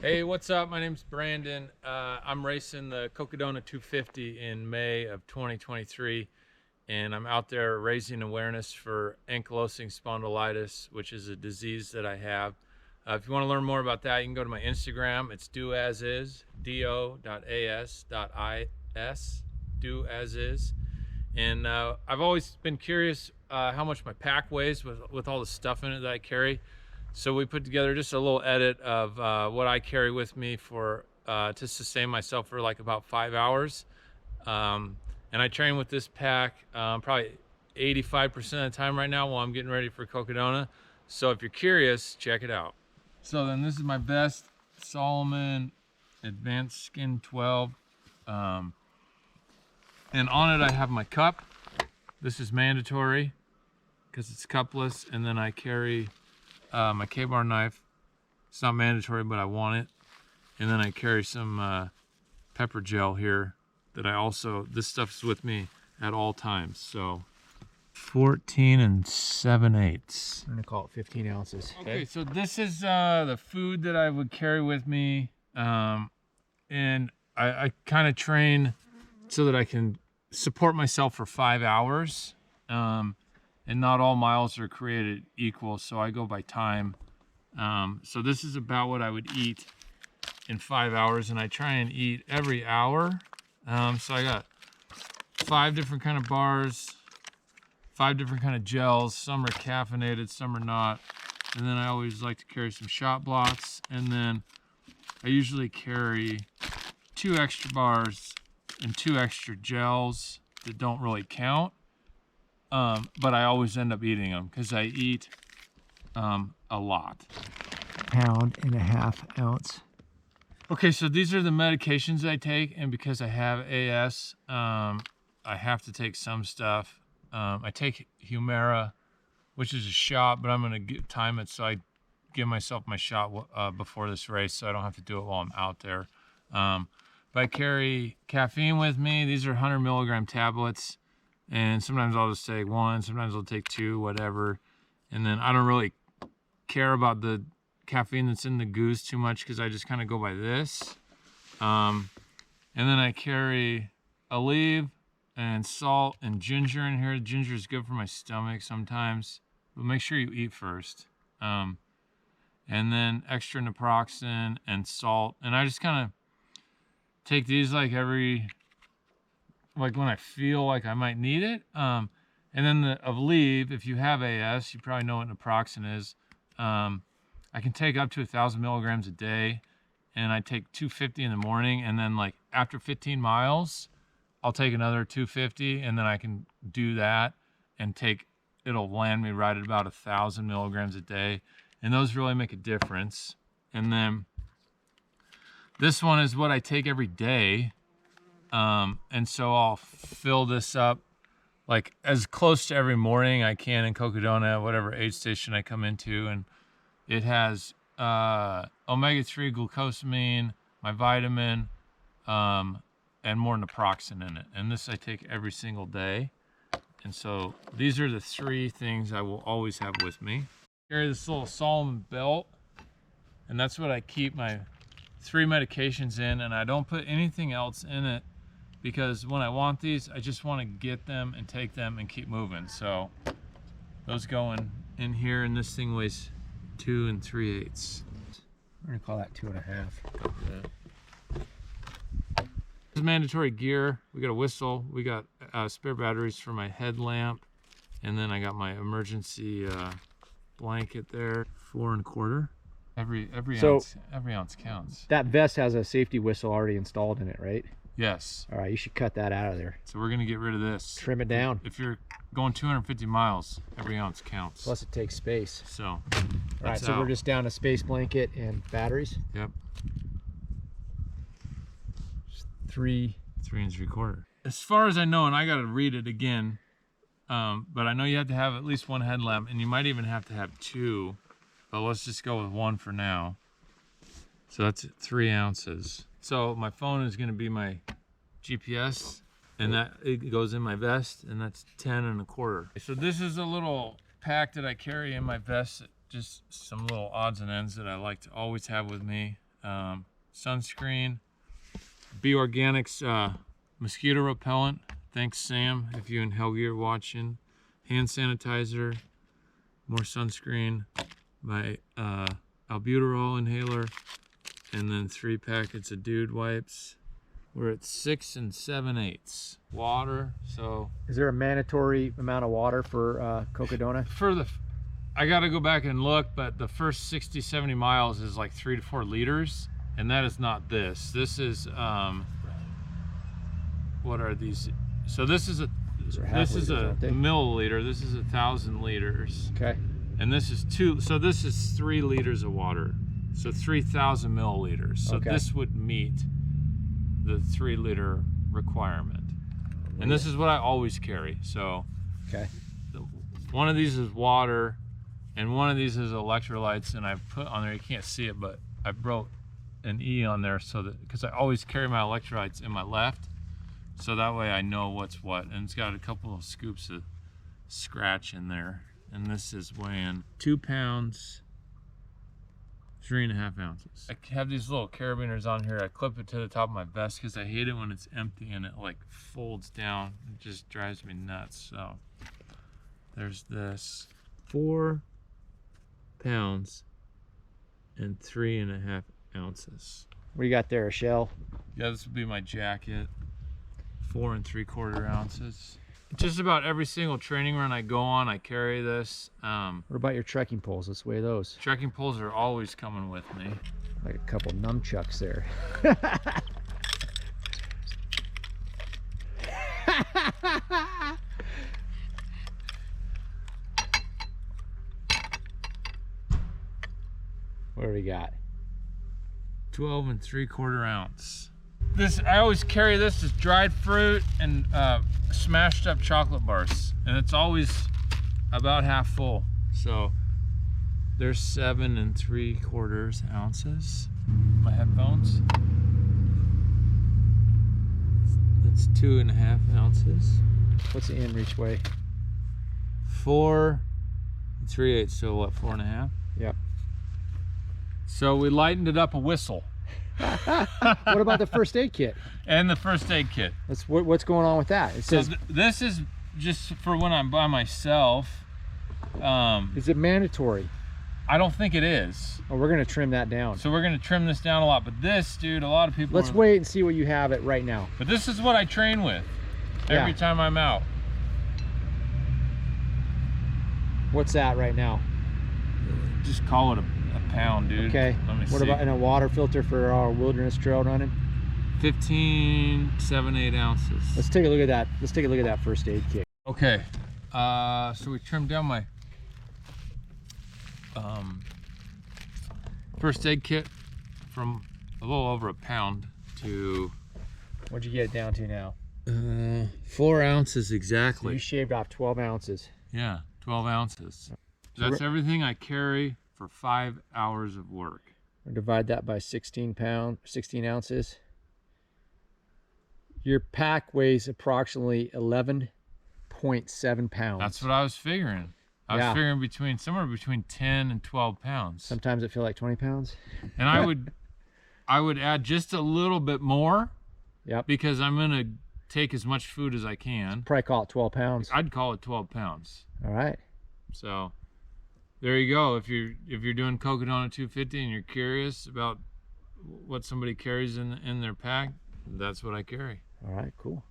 Hey, what's up? My name's Brandon. I'm racing the Cocodona 250 in May of 2023, and I'm out there raising awareness for ankylosing spondylitis, which is a disease that I have. If you want to learn more about that, you can go to my Instagram. It's doasis, do.as.is, doasis. And I've always been curious how much my pack weighs with all the stuff in it that I carry. So we put together just a little edit of what I carry with me for to sustain myself for like about 5 hours. And I train with this pack probably 85% of the time right now while I'm getting ready for Cocodona. So if you're curious, check it out. So then this is my vest, Solomon Advanced Skin 12. And on it I have my cup. This is mandatory because it's cupless. And then I carry my K-bar knife. It's not mandatory, but I want it. And then I carry some pepper gel here that I also, this stuff's with me at all times. So 14 7/8. I'm gonna call it 15 ounces. Okay, so this is the food that I would carry with me. And I kind of train so that I can support myself for 5 hours. And not all miles are created equal, so I go by time. So this is about what I would eat in 5 hours, and I try and eat every hour. So I got 5 different kind of bars, 5 different kind of gels. Some are caffeinated, some are not. And then I always like to carry some shot blocks. And then I usually carry 2 extra bars and 2 extra gels that don't really count. But I always end up eating them because I eat a lot. 1.5 ounce. Okay, so these are the medications I take, and because I have AS, I have to take some stuff. I take Humira, which is a shot, but I'm gonna time it so I give myself my shot before this race, so I don't have to do it while I'm out there. But I carry caffeine with me. These are 100 milligram tablets. And sometimes I'll just take 1, sometimes I'll take 2, whatever. And then I don't really care about the caffeine that's in the goose too much because I just kind of go by this. And then I carry Aleve and salt and ginger in here. Ginger is good for my stomach sometimes, but make sure you eat first. And then extra naproxen and salt. And I just kind of take these like when I feel like I might need it. And then the Aleve, if you have AS, you probably know what naproxen is. I can take up to 1,000 milligrams a day, and I take 250 in the morning, and then like after 15 miles, I'll take another 250, and then I can do that and it'll land me right at about 1,000 milligrams a day. And those really make a difference. And then this one is what I take every day. And so I'll fill this up like as close to every morning I can in Cocodona, whatever aid station I come into. And it has omega-3 glucosamine, my vitamin, and more naproxen in it. And this I take every single day. And so these are the 3 things I will always have with me. I carry this little Solomon belt, and that's what I keep my 3 medications in, and I don't put anything else in it because when I want these, I just want to get them and take them and keep moving. So those go in here, and this thing weighs 2 3/8. We're gonna call that 2.5. Yeah. This is mandatory gear. We got a whistle. We got spare batteries for my headlamp, and then I got my emergency blanket there. 4 1/4. Every ounce counts. That vest has a safety whistle already installed in it, right? Yes. All right, you should cut that out of there. So we're gonna get rid of this. Trim it down. If you're going 250 miles, every ounce counts. Plus it takes space. So. All right, so we're just down to space blanket and batteries. Yep. 3 3 3/4. As far as I know, and I gotta read it again, but I know you have to have at least 1 headlamp, and you might even have to have 2. But let's just go with 1 for now. So that's 3 ounces. So my phone is going to be my GPS, and that it goes in my vest, and that's 10 1/4. So this is a little pack that I carry in my vest, just some little odds and ends that I like to always have with me. sunscreen, Be Organics mosquito repellent. Thanks, Sam, if you and Helgi are watching. Hand sanitizer, more sunscreen, my albuterol inhaler, and then 3 packets of Dude wipes. We're at 6 7/8 water. So is there a mandatory amount of water for Cocodona? I got to go back and look, but the first 60, 70 miles is like 3 to 4 liters, and that is not this. This is what are these? So this is a milliliter. This is 1,000 liters. Okay. And this is 2. So this is 3 liters of water. So 3,000 milliliters. So okay. This would meet the 3-liter requirement. And this is what I always carry. So okay. One of these is water, and one of these is electrolytes. And I put on there, you can't see it, but I wrote an E on there so that, because I always carry my electrolytes in my left, so that way I know what's what. And it's got a couple of scoops of scratch in there. And this is weighing 2 pounds, 3.5 ounces. I have these little carabiners on here. I clip it to the top of my vest because I hate it when it's empty and it like folds down. It just drives me nuts. So there's this 4 pounds and 3.5 ounces. What do you got there, a shell? Yeah, this would be my jacket. 4 3/4 ounces. Just about every single training run I go on, I carry this. What about your trekking poles? Let's weigh those. Trekking poles are always coming with me. Like a couple nunchucks there. What do we got? 12 3/4 ounce. This, I always carry this as dried fruit and smashed up chocolate bars, and it's always about half full. So there's 7 3/4 ounces. My headphones. That's 2.5 ounces. What's the in reach weigh? 4 3/8. So what? 4.5. Yep. So we lightened it up a whistle. What about the first aid kit? And the first aid kit. What's going on with that? It says, so this is just for when I'm by myself. Is it mandatory? I don't think it is. Oh, we're gonna trim that down. So we're gonna trim this down a lot. But this, dude, a lot of people. Let's wait and see what you have it right now. But this is what I train with every time I'm out. What's that right now? Just call it a pound, dude. Okay. Let me see. What about in a water filter for our wilderness trail running? 15 7/8 ounces. Let's take a look at that. Let's take a look at that first aid kit. Okay. So we trimmed down my first aid kit from a little over a pound to. What'd you get it down to now? 4 ounces So exactly. you shaved off 12 ounces. Yeah, 12 ounces. That's everything I carry for 5 hours of work. We'll divide that by 16 ounces. Your pack weighs approximately 11.7 pounds. That's what I was figuring. I was figuring somewhere between 10 and 12 pounds. Sometimes it feel like 20 pounds. And I would add just a little bit more. Yep. Because I'm gonna take as much food as I can. Probably call it 12 pounds. I'd call it 12 pounds. All right. So there you go. If you're doing Cocodona 250 and you're curious about what somebody carries in their pack, that's what I carry. All right, cool.